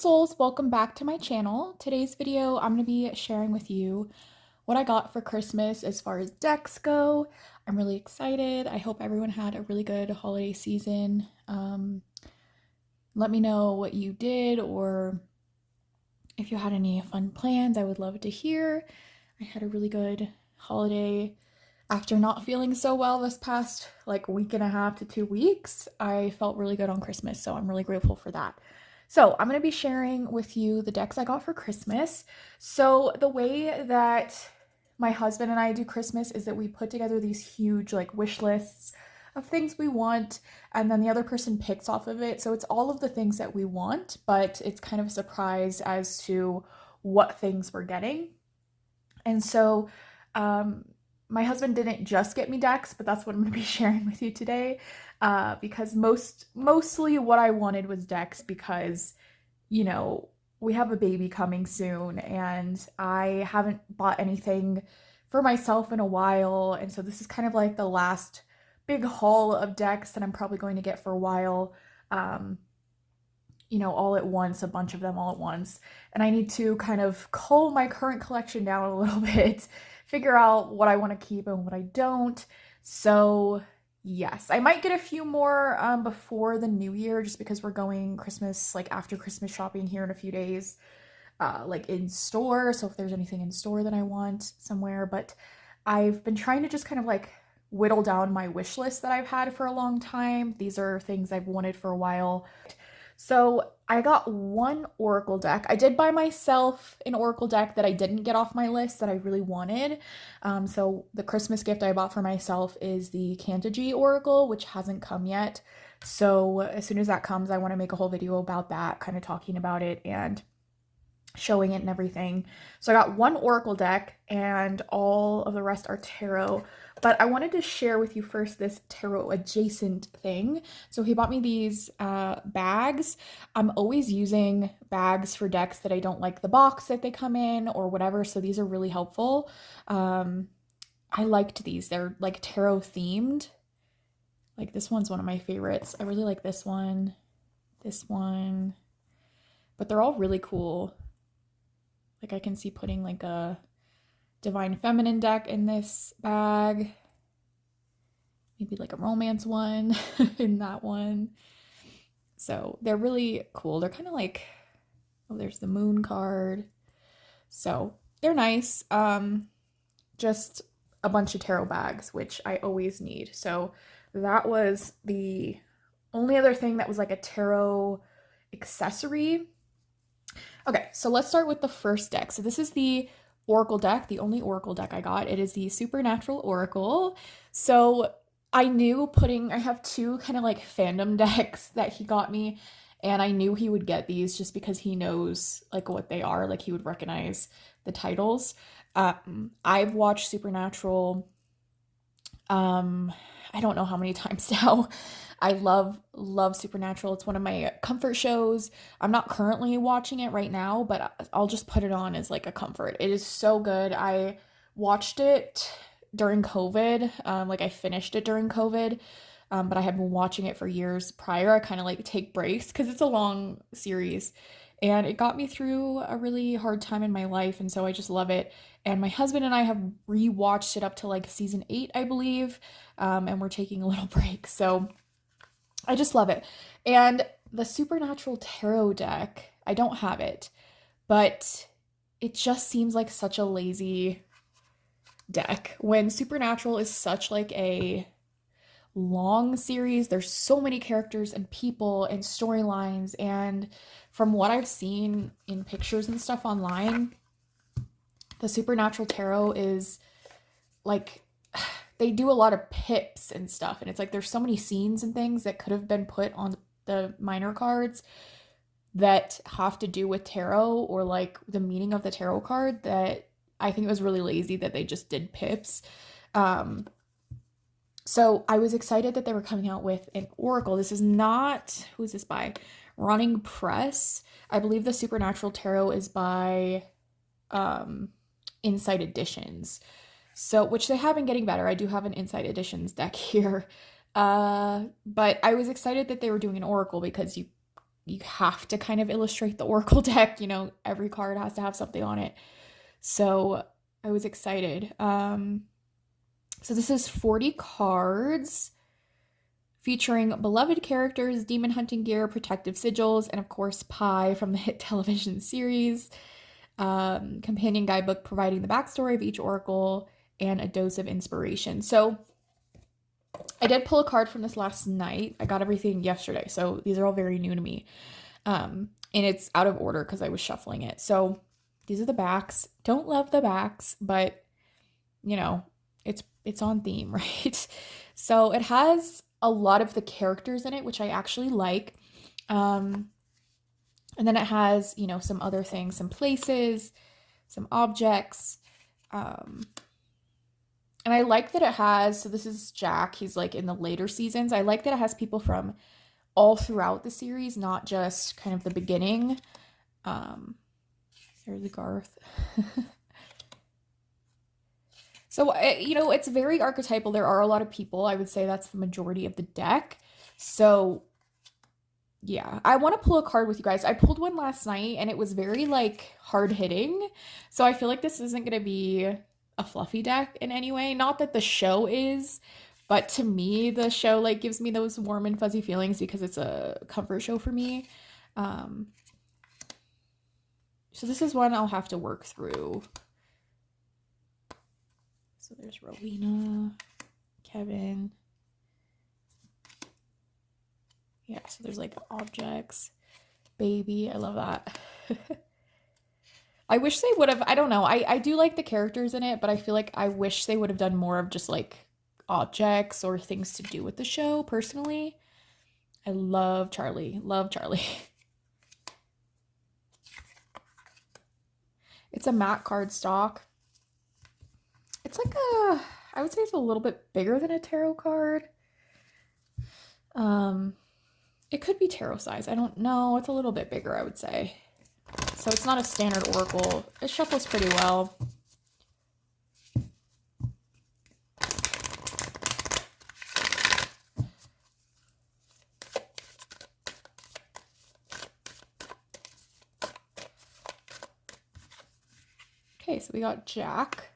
souls, welcome back to my channel. Today's video, I'm going to be sharing with you what I got for Christmas as far as decks go. I'm really excited. I hope everyone had a really good holiday season. Let me know what you did or if you had any fun plans. I would love to hear. I had a really good holiday. After not feeling so well this past like week and a half to 2 weeks, I felt really good on Christmas, so I'm really grateful for that. So I'm going to be sharing with you the decks I got for Christmas. So the way that my husband and I do Christmas is that we put together these huge like wish lists of things we want, and then the other person picks off of it. So it's all of the things that we want, but it's kind of a surprise as to what things we're getting. And so my husband didn't just get me decks, but that's what I'm going to be sharing with you today. Because mostly what I wanted was decks because, you know, we have a baby coming soon and I haven't bought anything for myself in a while. And so this is kind of like the last big haul of decks that I'm probably going to get for a while. All at once, a bunch of them all at once. And I need to kind of cull my current collection down a little bit, figure out what I want to keep and what I don't. So, yes, I might get a few more before the new year just because we're going Christmas, like after Christmas shopping here in a few days, like in store. So, if there's anything in store that I want somewhere, but I've been trying to just kind of like whittle down my wish list that I've had for a long time. These are things I've wanted for a while. So I got one Oracle deck. I did buy myself an Oracle deck that I didn't get off my list that I really wanted. So the Christmas gift I bought for myself is the Kantaji Oracle, which hasn't come yet. So as soon as that comes, I want to make a whole video about that, kind of talking about it and showing it and everything. So I got one Oracle deck and all of the rest are tarot. But I wanted to share with you first this tarot adjacent thing. So he bought me these bags. I'm always using bags for decks that I don't like the box that they come in or whatever. So these are really helpful. I liked these. They're like tarot themed. Like this one's one of my favorites. I really like this one. But they're all really cool. Like I can see putting like a Divine Feminine deck in this bag. Maybe like a romance one in that one. So they're really cool. They're kind of like, oh, there's the moon card. So they're nice. Just a bunch of tarot bags, which I always need. So that was the only other thing that was like a tarot accessory. Okay, so let's start with the first deck. So this is the Oracle deck, the only Oracle deck I got. It is the Supernatural Oracle. So I have two kind of like fandom decks that he got me, and I knew he would get these just because he knows like what they are, like he would recognize the titles. I've watched Supernatural, I don't know how many times now. I love Supernatural. It's one of my comfort shows. I'm not currently watching it right now, but I'll just put it on as like a comfort. It is so good. I watched it during COVID. Like I finished it during COVID, but I had been watching it for years prior. I kind of like take breaks because it's a long series. And it got me through a really hard time in my life, and so I just love it. And my husband and I have rewatched it up to like season 8, I believe, and we're taking a little break. So I just love it. And the Supernatural Tarot deck, I don't have it, but it just seems like such a lazy deck when Supernatural is such like a long series. There's so many characters and people and storylines, and from what I've seen in pictures and stuff online, the Supernatural Tarot is like they do a lot of pips and stuff, and it's like there's so many scenes and things that could have been put on the minor cards that have to do with tarot or like the meaning of the tarot card that I think it was really lazy that they just did pips. So I was excited that they were coming out with an Oracle. This is not, who is this by? Running Press. I believe the Supernatural Tarot is by Insight Editions. So, which they have been getting better. I do have an Insight Editions deck here. But I was excited that they were doing an Oracle because you you have to kind of illustrate the Oracle deck. Every card has to have something on it. So I was excited. So this is 40 cards featuring beloved characters, demon hunting gear, protective sigils, and of course Pi from the hit television series. Companion guidebook providing the backstory of each oracle and a dose of inspiration. So I did pull a card from this last night. I got everything yesterday, so these are all very new to me. And it's out of order because I was shuffling it. So these are the backs. Don't love the backs, but it's on theme, right? So it has a lot of the characters in it, which I actually like. And then it has, some other things, some places, some objects. And I like that it has, so this is Jack. He's like in the later seasons. I like that it has people from all throughout the series, not just kind of the beginning. There's Garth. So, it's very archetypal. There are a lot of people. I would say that's the majority of the deck. So, yeah. I want to pull a card with you guys. I pulled one last night, and it was very, hard hitting. So, I feel like this isn't going to be a fluffy deck in any way. Not that the show is, but to me, the show, gives me those warm and fuzzy feelings because it's a comfort show for me. So, this is one I'll have to work through. So there's Rowena, Kevin. Yeah, so there's objects, baby. I love that. I wish they would have, I don't know. I do like the characters in it, but I feel like I wish they would have done more of just objects or things to do with the show personally. I love Charlie. Love Charlie. It's a matte card stock. It's I would say it's a little bit bigger than a tarot card. It could be tarot size. I don't know. It's a little bit bigger, I would say. So it's not a standard oracle. It shuffles pretty well. Okay, so we got Jack.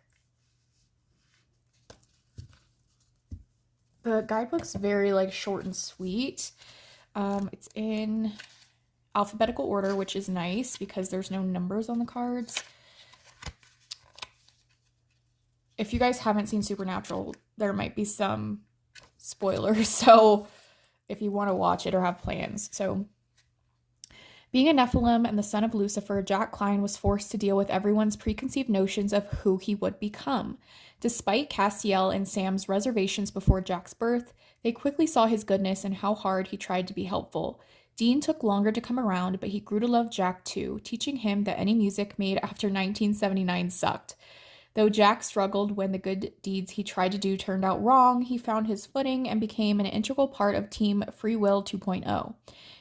The guidebook's very short and sweet. It's in alphabetical order, which is nice because there's no numbers on the cards. If you guys haven't seen Supernatural, there might be some spoilers. So if you want to watch it or have plans. So being a Nephilim and the son of Lucifer, Jack Klein was forced to deal with everyone's preconceived notions of who he would become. Despite Castiel and Sam's reservations before Jack's birth, they quickly saw his goodness and how hard he tried to be helpful. Dean took longer to come around, but he grew to love Jack too, teaching him that any music made after 1979 sucked. Though Jack struggled when the good deeds he tried to do turned out wrong, he found his footing and became an integral part of Team Free Will 2.0.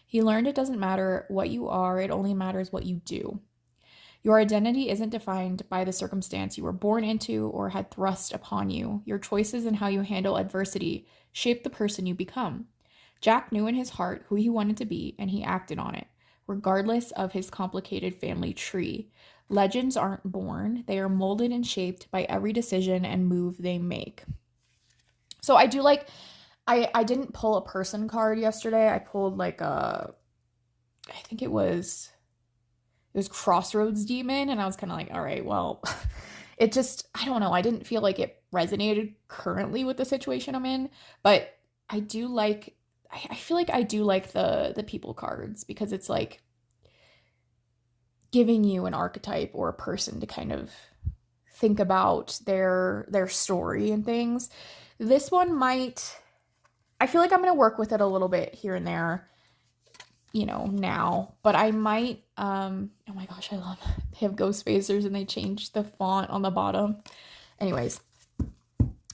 He learned it doesn't matter what you are, it only matters what you do. Your identity isn't defined by the circumstance you were born into or had thrust upon you. Your choices and how you handle adversity shape the person you become. Jack knew in his heart who he wanted to be, and he acted on it, regardless of his complicated family tree. Legends aren't born, they are molded and shaped by every decision and move they make. So I do I didn't pull a person card yesterday. I pulled I think it was Crossroads Demon, and I was kind of all right, well, it just, I don't know. I didn't feel like it resonated currently with the situation I'm in, but I do I feel like I do like the people cards because it's giving you an archetype or a person to kind of think about their story and things. This one I feel like I'm going to work with it a little bit here and there, now, but I might, oh my gosh, I love it. They have ghost phasers and they changed the font on the bottom. Anyways,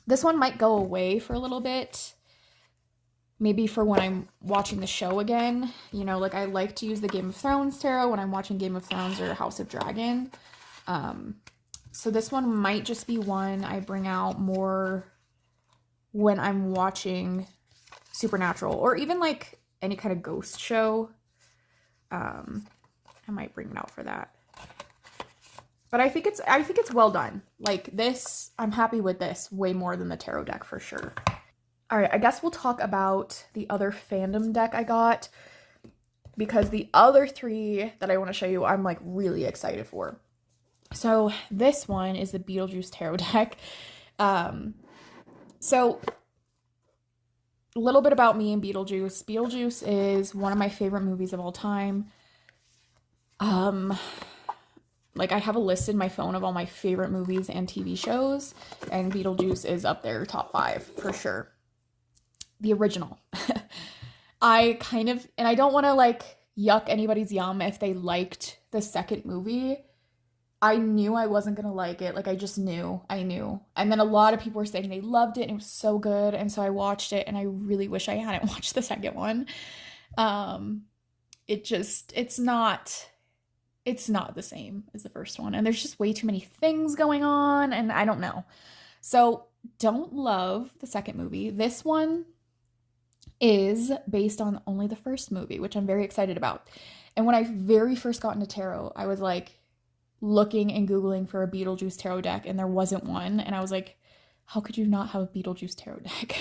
this one might go away for a little bit, maybe for when I'm watching the show again. I like to use the Game of Thrones tarot when I'm watching Game of Thrones or House of Dragon. So this one might just be one I bring out more when I'm watching Supernatural or even any kind of ghost show. I might bring it out for that. But I think it's well done. Like this, I'm happy with this way more than the tarot deck for sure. All right, I guess we'll talk about the other fandom deck I got, because the other 3 that I want to show you, I'm like really excited for. So this one is the Beetlejuice tarot deck. So a little bit about me and Beetlejuice. Beetlejuice is one of my favorite movies of all time. Like I have a list in my phone of all my favorite movies and TV shows, and Beetlejuice is up there, top 5 for sure. The original. I don't want to like yuck anybody's yum if they liked the second movie. I knew I wasn't going to like it. Like I just knew. I knew. And then a lot of people were saying they loved it and it was so good, and so I watched it, and I really wish I hadn't watched the second one. It's not the same as the first one, and there's just way too many things going on, and I don't know. So don't love the second movie. This one is based on only the first movie, which I'm very excited about. And when I very first got into tarot, I was like looking and Googling for a Beetlejuice tarot deck, and there wasn't one. And I was like, how could you not have a Beetlejuice tarot deck?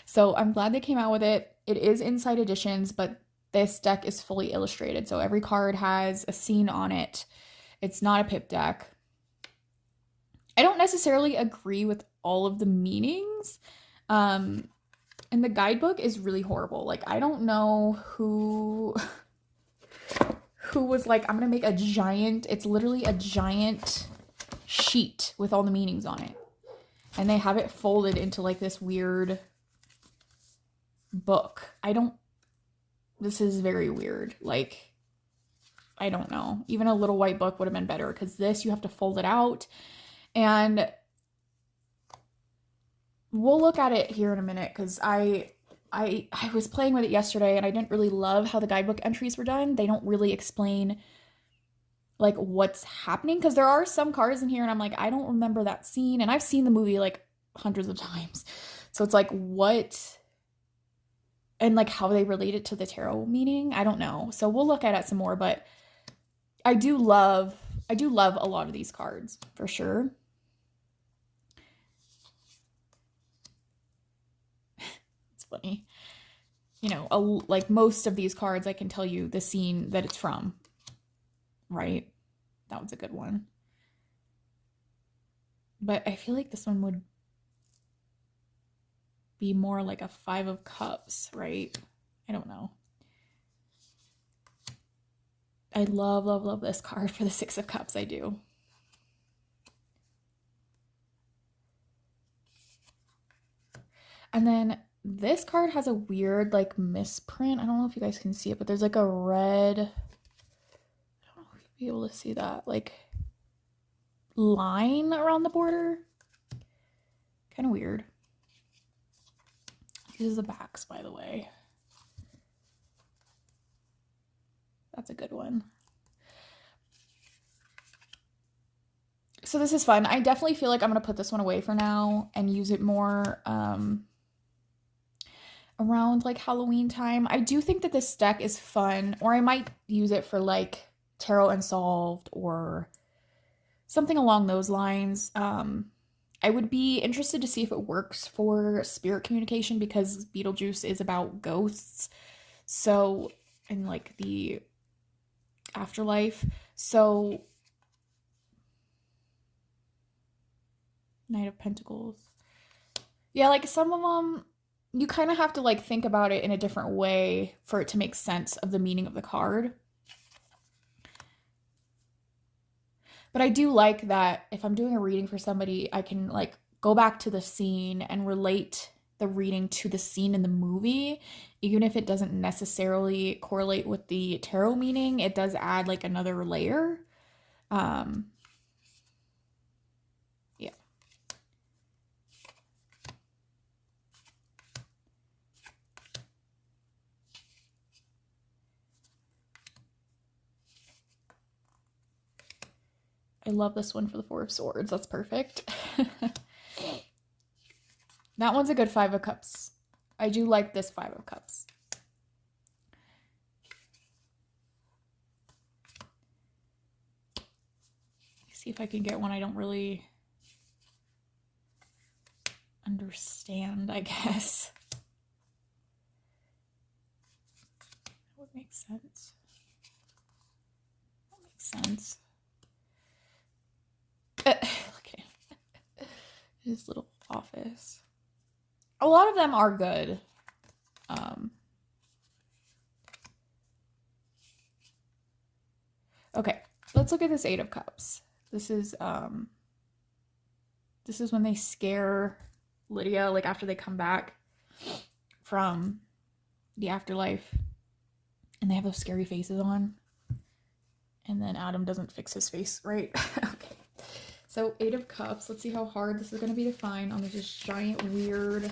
So I'm glad they came out with it. It is inside editions, but this deck is fully illustrated. So every card has a scene on it. It's not a pip deck. I don't necessarily agree with all of the meanings. And the guidebook is really horrible. Like, I don't know who was like, I'm gonna make a giant, it's literally a giant sheet with all the meanings on it. And they have it folded into like this weird book. This is very weird. Like, I don't know. Even a little white book would have been better, because this, you have to fold it out. And we'll look at it here in a minute, because I was playing with it yesterday, and I didn't really love how the guidebook entries were done. They don't really explain like what's happening, because there are some cards in here and I'm like, I don't remember that scene, and I've seen the movie like hundreds of times. So it's like, what, and like how they relate it to the tarot meaning, I don't know. So we'll look at it some more, but I do love a lot of these cards for sure. It's funny. You know, like most of these cards, I can tell you the scene that it's from, right? That was a good one. But I feel like this one would be more like a 5 of Cups, right? I don't know. I love this card for the 6 of Cups. I do. And then this card has a weird like misprint. I don't know if you guys can see it, but there's like a red, I don't know if you'll be able to see that, like line around the border. Kind of weird. These are the backs, by the way. That's a good one. So this is fun. I definitely feel like I'm going to put this one away for now and use it more around like Halloween time. I do think that this deck is fun, or I might use it for like Tarot Unsolved or something along those lines. I would be interested to see if it works for spirit communication, because Beetlejuice is about ghosts. So, and like the afterlife. So, Knight of Pentacles. Yeah, like some of them, you kind of have to like think about it in a different way for it to make sense of the meaning of the card. But I do like that if I'm doing a reading for somebody, I can like go back to the scene and relate the reading to the scene in the movie, even if it doesn't necessarily correlate with the tarot meaning. It does add like another layer. Yeah. I love this one for the 4 of Swords. That's perfect. That one's a good 5 of Cups. I do like this 5 of Cups. see if I can get one I don't really understand, I guess. That would make sense. That makes sense. Look at his little office. A lot of them are good. Okay, let's look at this Eight of Cups. This is when they scare Lydia, like after they come back from the afterlife and they have those scary faces on. And then Adam doesn't fix his face right. Okay. So Eight of Cups. Let's see how hard this is going to be to find on this giant weird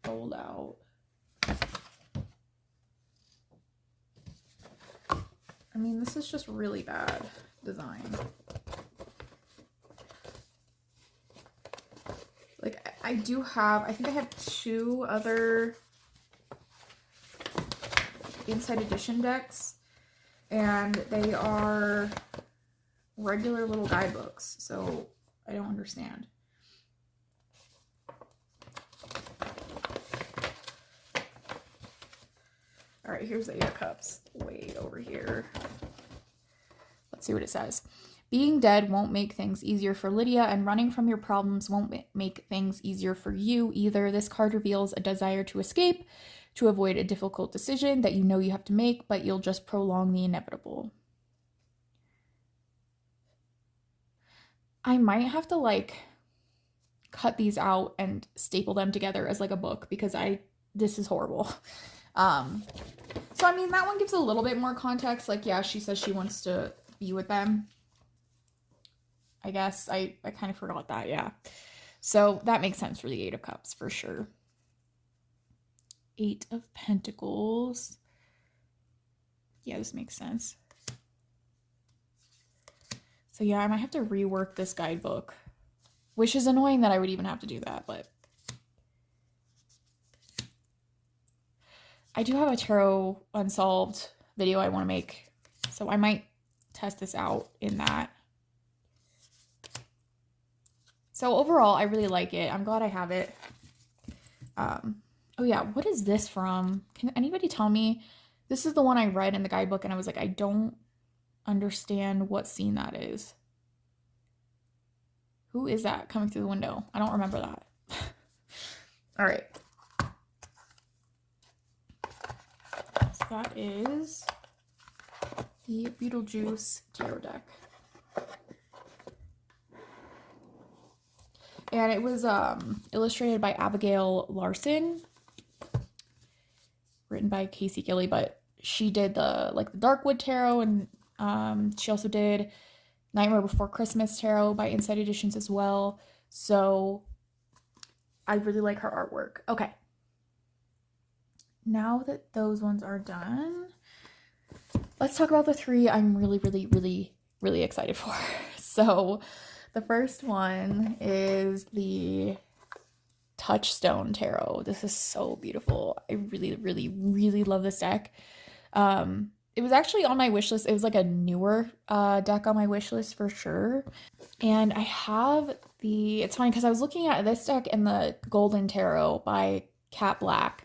fold out. I mean, this is just really bad design. Like, I think I have 2 other Inside Edition decks, and they are regular little guidebooks, so I don't understand. All right, here's the Eight of Cups, way over here. Let's see what it says. Being dead won't make things easier for Lydia, and running from your problems won't make things easier for you either. This card reveals a desire to escape, to avoid a difficult decision that you know you have to make, but you'll just prolong the inevitable. I might have to like cut these out and staple them together as like a book because this is horrible. So I mean, that one gives a little bit more context. Like, yeah, she says she wants to be with them. I guess I kind of forgot that, yeah. So that makes sense for the Eight of Cups for sure. Eight of Pentacles. Yeah, this makes sense. So yeah, I might have to rework this guidebook, which is annoying that I would even have to do that, but I do have a Tarot Unsolved video I want to make, so I might test this out in that. So overall, I really like it. I'm glad I have it. Oh yeah, what is this from? Can anybody tell me? This is the one I read in the guidebook and I was like, I don't understand what scene that is. Who is that coming through the window? I don't remember that. All right. So that is the Beetlejuice Tarot deck. And it was illustrated by Abigail Larson, written by Casey Gilly, but she did the Darkwood Tarot, and she also did Nightmare Before Christmas Tarot by Inside Editions as well. So I really like her artwork. Okay. Now that those ones are done, let's talk about the 3 I'm really, really, really, really excited for. So the first one is the Touchstone Tarot. This is so beautiful. I really, really, really love this deck. It was actually on my wish list. It was like a newer deck on my wish list for sure. And I have it's funny because I was looking at this deck and the Golden Tarot by Cat Black.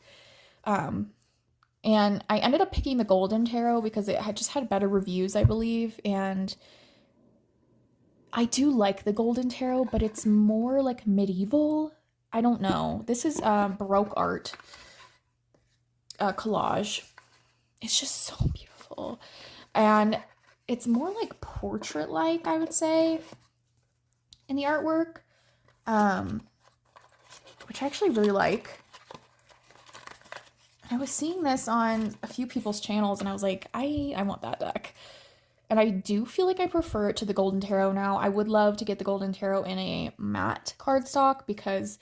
And I ended up picking the Golden Tarot because it had just had better reviews, I believe. And I do like the Golden Tarot, but it's more like medieval. I don't know. This is Baroque art collage. It's just so beautiful. And it's more like portrait-like, I would say, in the artwork, which I actually really like. I was seeing this on a few people's channels and I was like, I want that deck. And I do feel like I prefer it to the Golden Tarot now. I would love to get the Golden Tarot in a matte cardstock because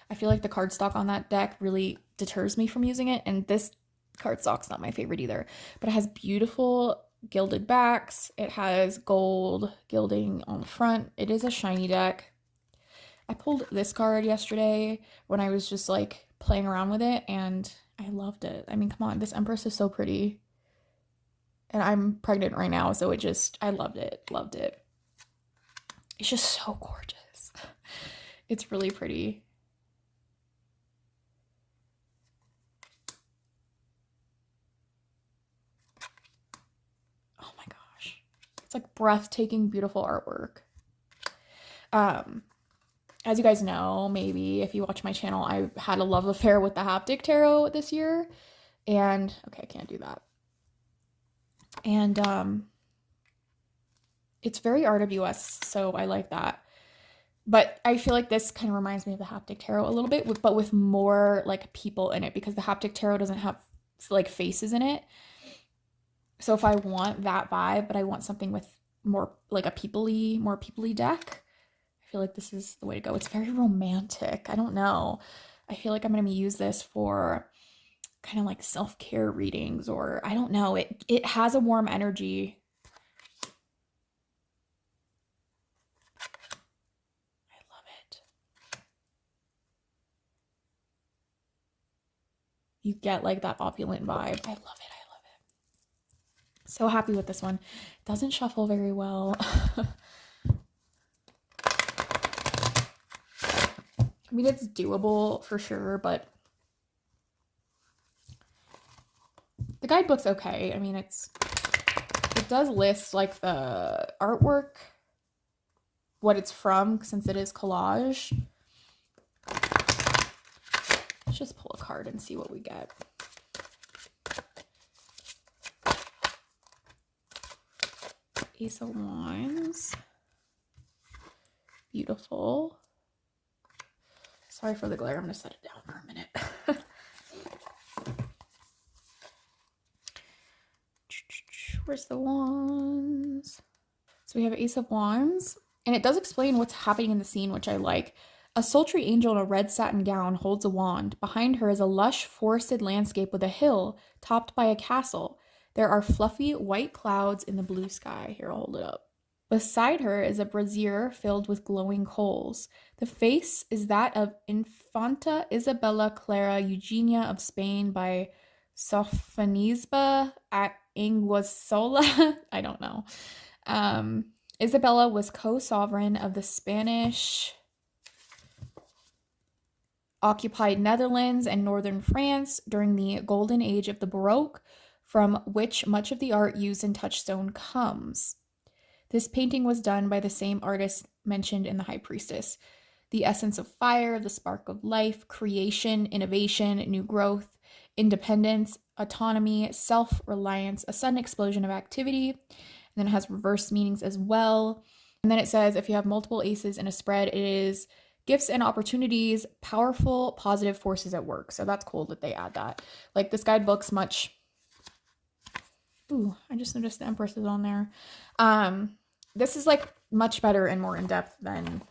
I feel like the cardstock on that deck really deters me from using it. And this cardstock's not my favorite either. But it has beautiful gilded backs. It has gold gilding on the front. It is a shiny deck. I pulled this card yesterday when I was just like playing around with it and I loved it. I mean, come on, this Empress is so pretty. And I'm pregnant right now, so I loved it. Loved it. It's just so gorgeous. It's really pretty. Oh my gosh. It's like breathtaking, beautiful artwork. As you guys know, maybe if you watch my channel, I had a love affair with the Haptic Tarot this year. And, okay, I can't do that. And it's very RWS, so I like that. But I feel like this kind of reminds me of the Haptic Tarot a little bit, but with more like people in it, because the Haptic Tarot doesn't have like faces in it. So if I want that vibe, but I want something with more like a more peoply deck, I feel like this is the way to go. It's very romantic. I don't know. I feel like I'm going to use this for kind of like self-care readings, or I don't know. It has a warm energy. I love it. You get like that opulent vibe. I love it. I love it. So happy with this one. Doesn't shuffle very well. I mean, it's doable for sure, but the guidebook's okay. I mean, it does list like the artwork, what it's from, since it is collage. Let's just pull a card and see what we get. Ace of Wands. Beautiful. Sorry for the glare. I'm going to set it down for a minute. Where's the Wands? So we have Ace of Wands, and it does explain what's happening in the scene, which I like. A sultry angel in a red satin gown holds a wand. Behind her is a lush forested landscape with a hill topped by a castle. There are fluffy white clouds in the blue sky. Here, I'll hold it up. Beside her is a brazier filled with glowing coals. The face is that of Infanta Isabella Clara Eugenia of Spain by Sofonisba at Anguissola. I don't know. Isabella was co-sovereign of the Spanish occupied Netherlands and northern France during the golden age of the Baroque, from which much of the art used in Touchstone comes. This painting was done by the same artist mentioned in the High Priestess. The essence of fire, the spark of life, creation, innovation, new growth, independence, autonomy, self-reliance, a sudden explosion of activity. And then it has reverse meanings as well. And then it says if you have multiple aces in a spread, it is gifts and opportunities, powerful, positive forces at work. So that's cool that they add that. Like this guidebook's much... Ooh, I just noticed the Empress is on there. This is like much better and more in-depth than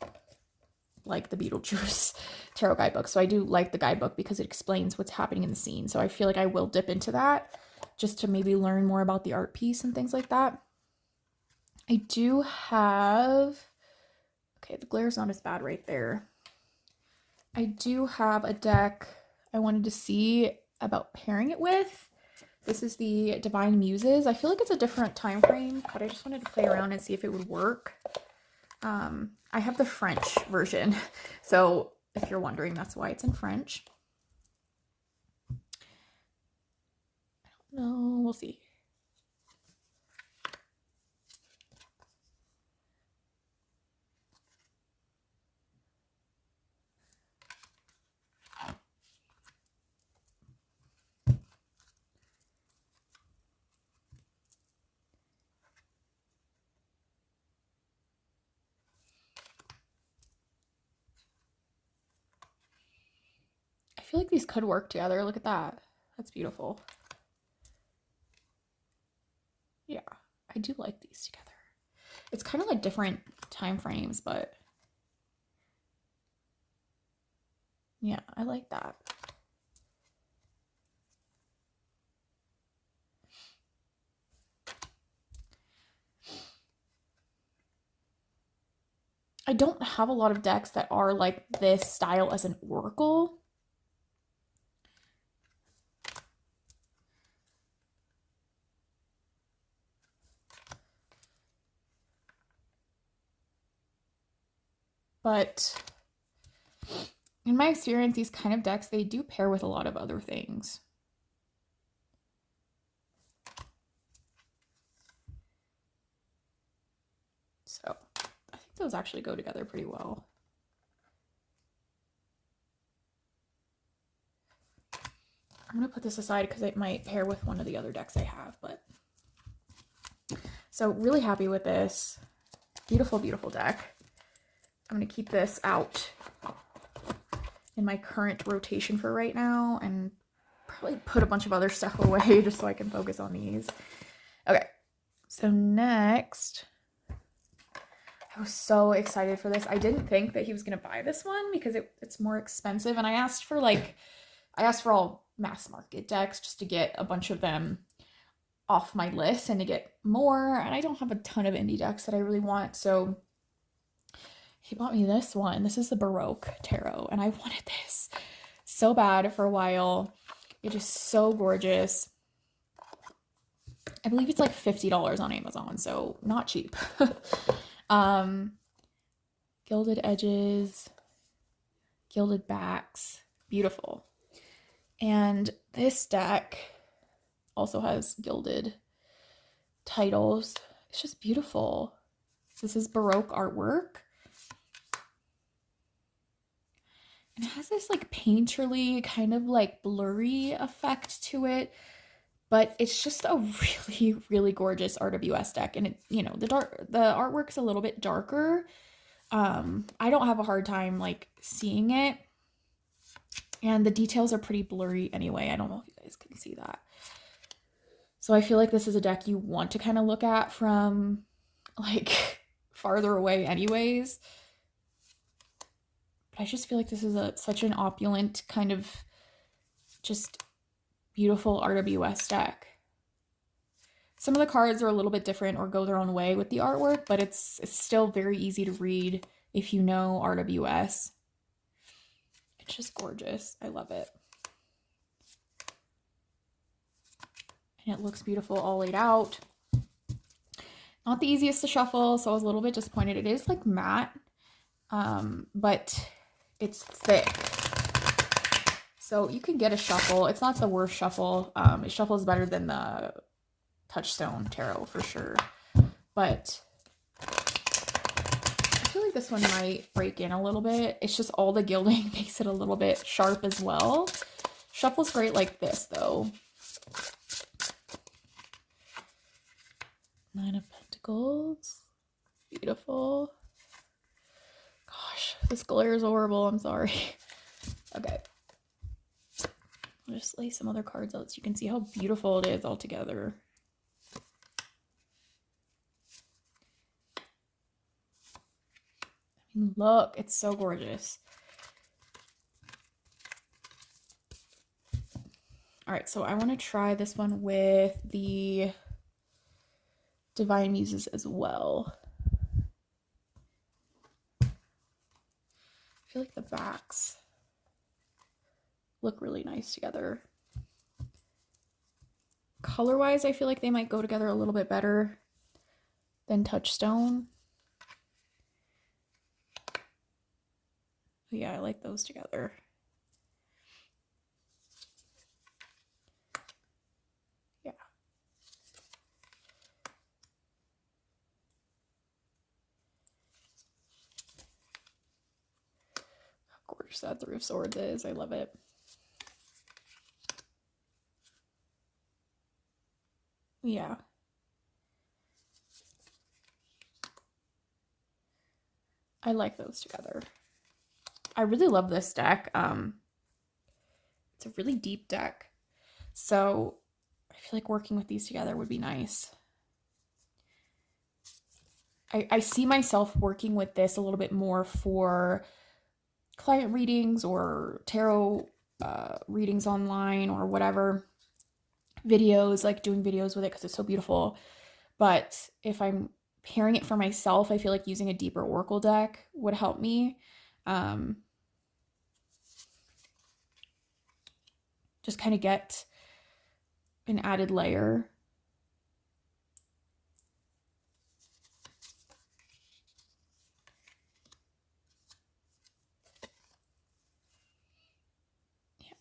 like the Beetlejuice tarot guidebook. So I do like the guidebook because it explains what's happening in the scene. So I feel like I will dip into that just to maybe learn more about the art piece and things like that. I do have... Okay, the glare's not as bad right there. I do have a deck I wanted to see about pairing it with. This is the Divine Muses. I feel like it's a different time frame, but I just wanted to play around and see if it would work. I have the French version, so if you're wondering, that's why it's in French. I don't know. We'll see. I feel like these could work together. Look at that. That's beautiful. Yeah, I do like these together. It's kind of like different time frames, but yeah, I like that. I don't have a lot of decks that are like this style as an oracle. but in my experience, these kind of decks, they do pair with a lot of other things. So I think those actually go together pretty well. I'm going to put this aside because it might pair with one of the other decks I have, but so really happy with this. Beautiful, beautiful deck. I'm going to keep this out in my current rotation for right now and probably put a bunch of other stuff away just so I can focus on these. Okay, so next, I was so excited for this. I didn't think that he was going to buy this one because it's more expensive, and I asked for all mass market decks just to get a bunch of them off my list and to get more, and I don't have a ton of indie decks that I really want, so he bought me this one. This is the Baroque Tarot, and I wanted this so bad for a while. It is so gorgeous. I believe it's like $50 on Amazon, so not cheap. Gilded edges, gilded backs, beautiful. And this deck also has gilded titles. It's just beautiful. This is Baroque artwork. And it has this like painterly, kind of like blurry effect to it. But it's just a really, really gorgeous RWS deck. And it, you know, the artwork's a little bit darker. I don't have a hard time like seeing it. And the details are pretty blurry anyway. I don't know if you guys can see that. So I feel like this is a deck you want to kind of look at from like farther away anyways. But I just feel like this is such an opulent kind of just beautiful RWS deck. Some of the cards are a little bit different or go their own way with the artwork, but it's still very easy to read if you know RWS. It's just gorgeous. I love it. And it looks beautiful all laid out. Not the easiest to shuffle, so I was a little bit disappointed. It is like matte, but it's thick. So you can get a shuffle. It's not the worst shuffle. It shuffles better than the Touchstone Tarot for sure. But I feel like this one might break in a little bit. It's just all the gilding makes it a little bit sharp as well. Shuffle's great like this though. Nine of Pentacles. Beautiful. Gosh, this glare is horrible. I'm sorry. Okay. I'll just lay some other cards out so you can see how beautiful it is all together. I mean, look, it's so gorgeous. All right, so I want to try this one with the Divine Muses as well. I feel like the backs look really nice together. Color-wise, I feel like they might go together a little bit better than Touchstone. But yeah, I like those together. Yeah. How gorgeous that Three of Swords is. I love it. Yeah. I like those together. I really love this deck. It's a really deep deck. So I feel like working with these together would be nice. I see myself working with this a little bit more for client readings or tarot readings online or whatever. Videos, like doing videos with it because it's so beautiful. But if I'm pairing it for myself, I feel like using a deeper Oracle deck would help me. Just kind of get an added layer.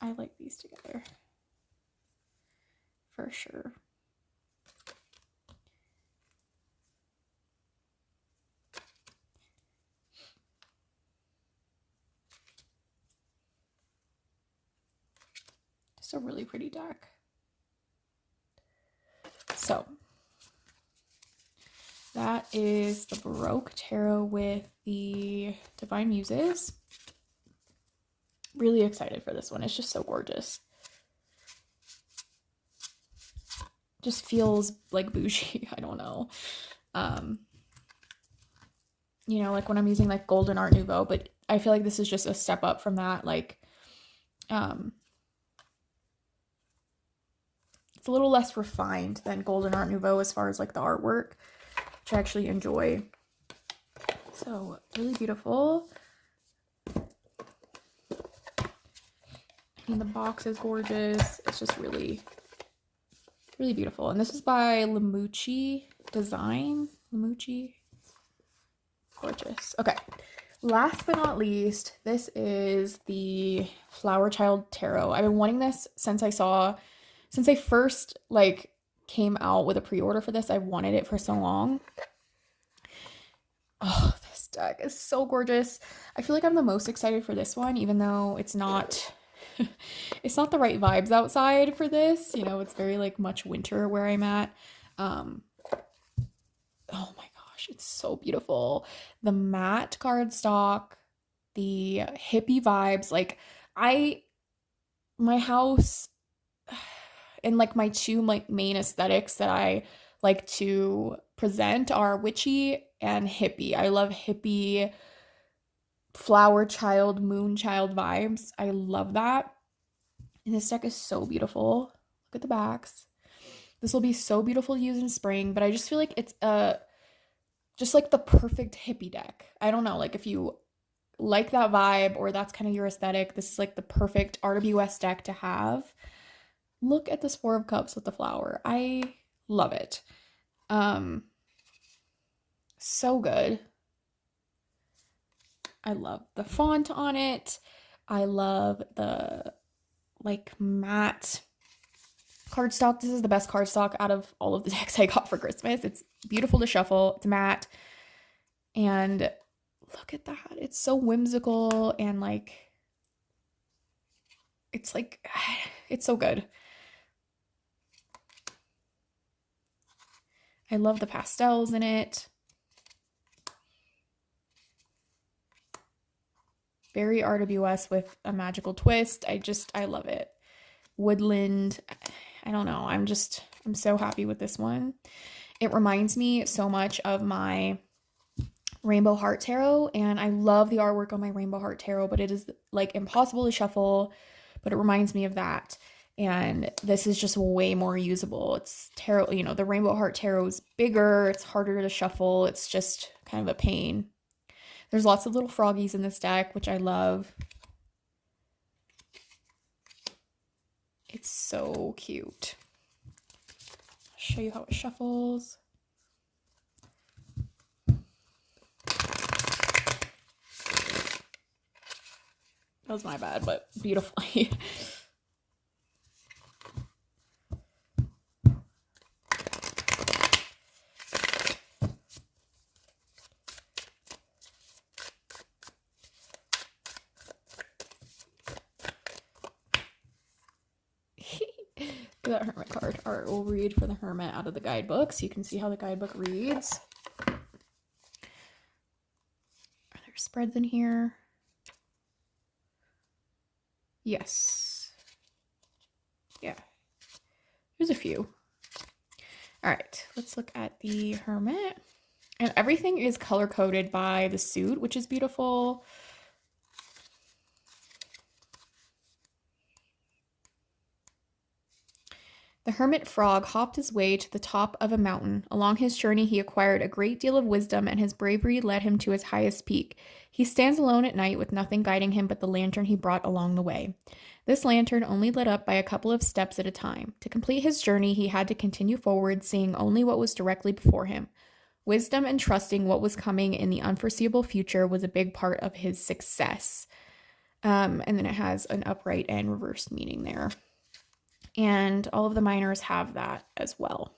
I like these together for sure. Just a really pretty deck. So that is the Baroque Tarot with the Divine Muses. Really excited for this one. It's just so gorgeous. Just feels like bougie. I don't know. You know, like when I'm using like Golden Art Nouveau, but I feel like this is just a step up from that. Like, it's a little less refined than Golden Art Nouveau as far as like the artwork, which I actually enjoy. So really beautiful. I mean, the box is gorgeous. It's just really, really beautiful. And this is by Lamucci Design. Lamucci. Gorgeous. Okay. Last but not least, this is the Flower Child Tarot. I've been wanting this since I first like came out with a pre-order for this. I wanted it for so long. Oh, this deck is so gorgeous. I feel like I'm the most excited for this one, even though it's not it's not the right vibes outside for this. You know, it's very like much winter where I'm at. Oh my gosh, it's so beautiful. The matte cardstock, the hippie vibes. Like my house and like my two like main aesthetics that I like to present are witchy and hippie. I love hippie, flower child, moon child vibes. I love that. And this deck is so beautiful. Look at the backs. This will be so beautiful to use in spring, but I just feel like it's just like the perfect hippie deck. I don't know, like if you like that vibe or that's kind of your aesthetic, this is like the perfect RWS deck to have. Look at this Four of Cups with the flower. I love it. So good. I love the font on it. I love the like matte cardstock. This is the best cardstock out of all of the decks I got for Christmas. It's beautiful to shuffle. It's matte. And look at that. It's so whimsical and like it's so good. I love the pastels in it. Very RWS with a magical twist. I love it. Woodland. I don't know. I'm so happy with this one. It reminds me so much of my Rainbow Heart Tarot, and I love the artwork on my Rainbow Heart Tarot, but it is like impossible to shuffle, but it reminds me of that. And this is just way more usable. It's tarot, you know, the Rainbow Heart Tarot is bigger, it's harder to shuffle, it's just kind of a pain. There's lots of little froggies in this deck, which I love. It's so cute. I'll show you how it shuffles. That was my bad, but beautifully. That Hermit card. All right, we'll read for the Hermit out of the guidebook so you can see how the guidebook reads. Are there spreads in here? Yes. Yeah. There's a few. All right, let's look at the Hermit. And everything is color-coded by the suit, which is beautiful. The hermit frog hopped his way to the top of a mountain. Along his journey, he acquired a great deal of wisdom, and his bravery led him to his highest peak. He stands alone at night with nothing guiding him but the lantern he brought along the way. This lantern only lit up by a couple of steps at a time. To complete his journey, he had to continue forward, seeing only what was directly before him. Wisdom and trusting what was coming in the unforeseeable future was a big part of his success. And then it has an upright and reversed meaning there. And all of the minors have that as well.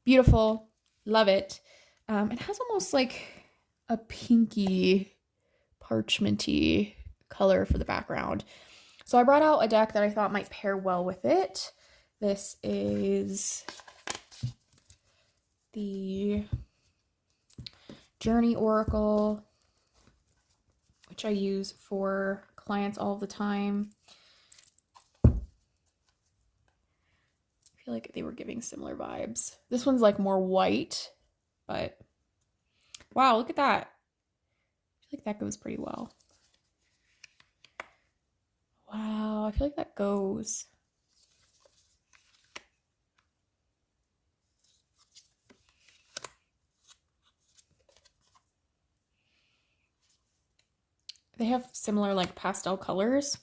Beautiful. Love it. It has almost like a pinky parchmenty color for the background. So I brought out a deck that I thought might pair well with it. This is the Journey Oracle, which I use for clients all the time. I feel like they were giving similar vibes. This one's like more white, but wow, look at that. I feel like that goes pretty well. Wow, I feel like that goes. They have similar like pastel colors.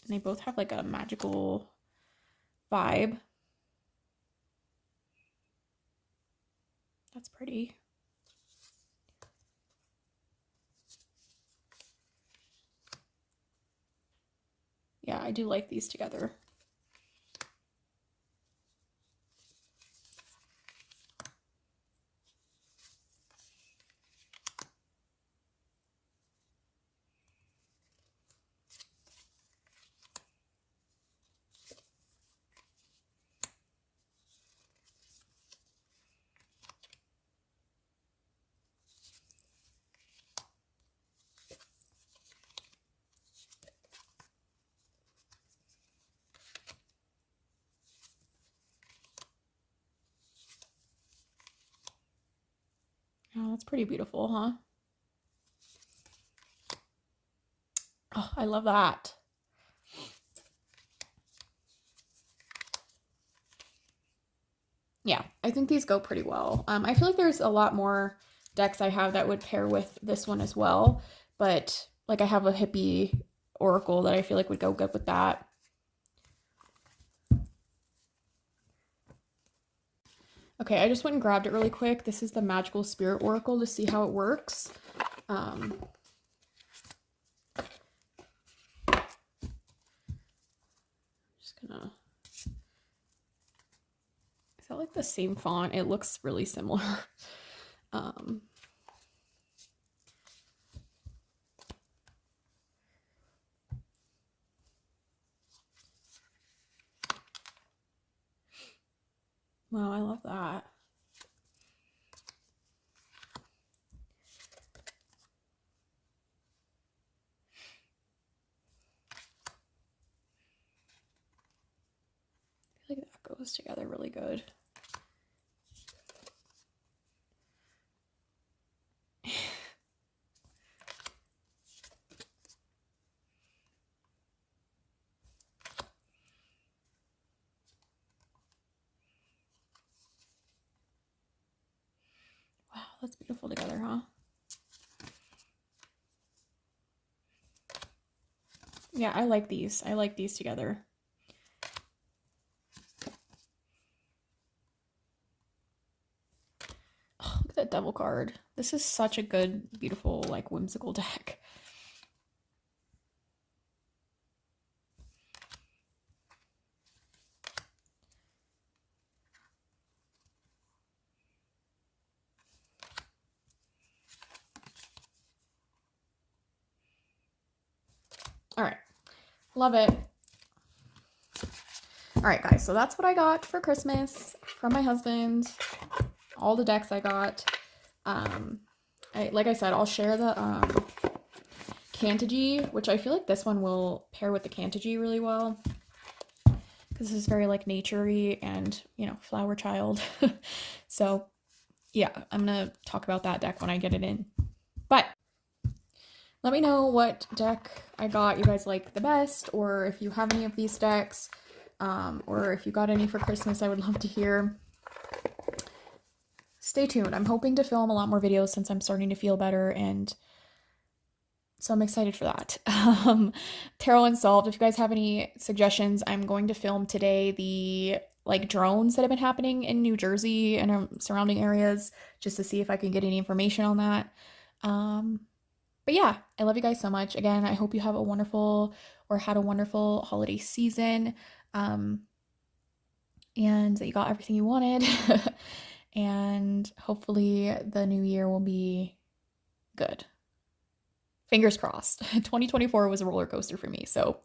And they both have like a magical vibe. That's pretty. Yeah, I do like these together. Oh, that's pretty beautiful, huh? Oh, I love that. Yeah, I think these go pretty well. I feel like there's a lot more decks I have that would pair with this one as well, but like I have a hippie oracle that I feel like would go good with that. Okay, I just went and grabbed it really quick. This is the Magical Spirit Oracle to see how it works. Just gonna... Is that like the same font? It looks really similar. Wow, I love that. I feel like that goes together really good. Wow, that's beautiful together, huh? Yeah, I like these. I like these together. Oh, look at that devil card. This is such a good, beautiful, like whimsical deck. All right, love it. All right, guys, so that's what I got for Christmas from my husband. All the decks I got. Like I said, I'll share the Kantaji, which I feel like this one will pair with the Kantaji really well. Because this is very like nature-y and, you know, flower child. So yeah, I'm going to talk about that deck when I get it in. But let me know what deck I got you guys like the best, or if you have any of these decks, or if you got any for Christmas, I would love to hear. Stay tuned. I'm hoping to film a lot more videos since I'm starting to feel better, and so I'm excited for that. Tarot Unsolved, if you guys have any suggestions, I'm going to film today the like drones that have been happening in New Jersey and surrounding areas, just to see if I can get any information on that. But yeah, I love you guys so much. Again, I hope you have a wonderful or had a wonderful holiday season. Um, and that you got everything you wanted. And hopefully the new year will be good. Fingers crossed. 2024 was a roller coaster for me. So,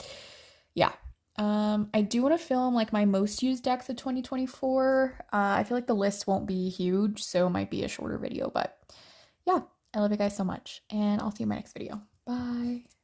yeah. I do want to film like my most used decks of 2024. I feel like the list won't be huge, so it might be a shorter video, but yeah, I love you guys so much, and I'll see you in my next video. Bye.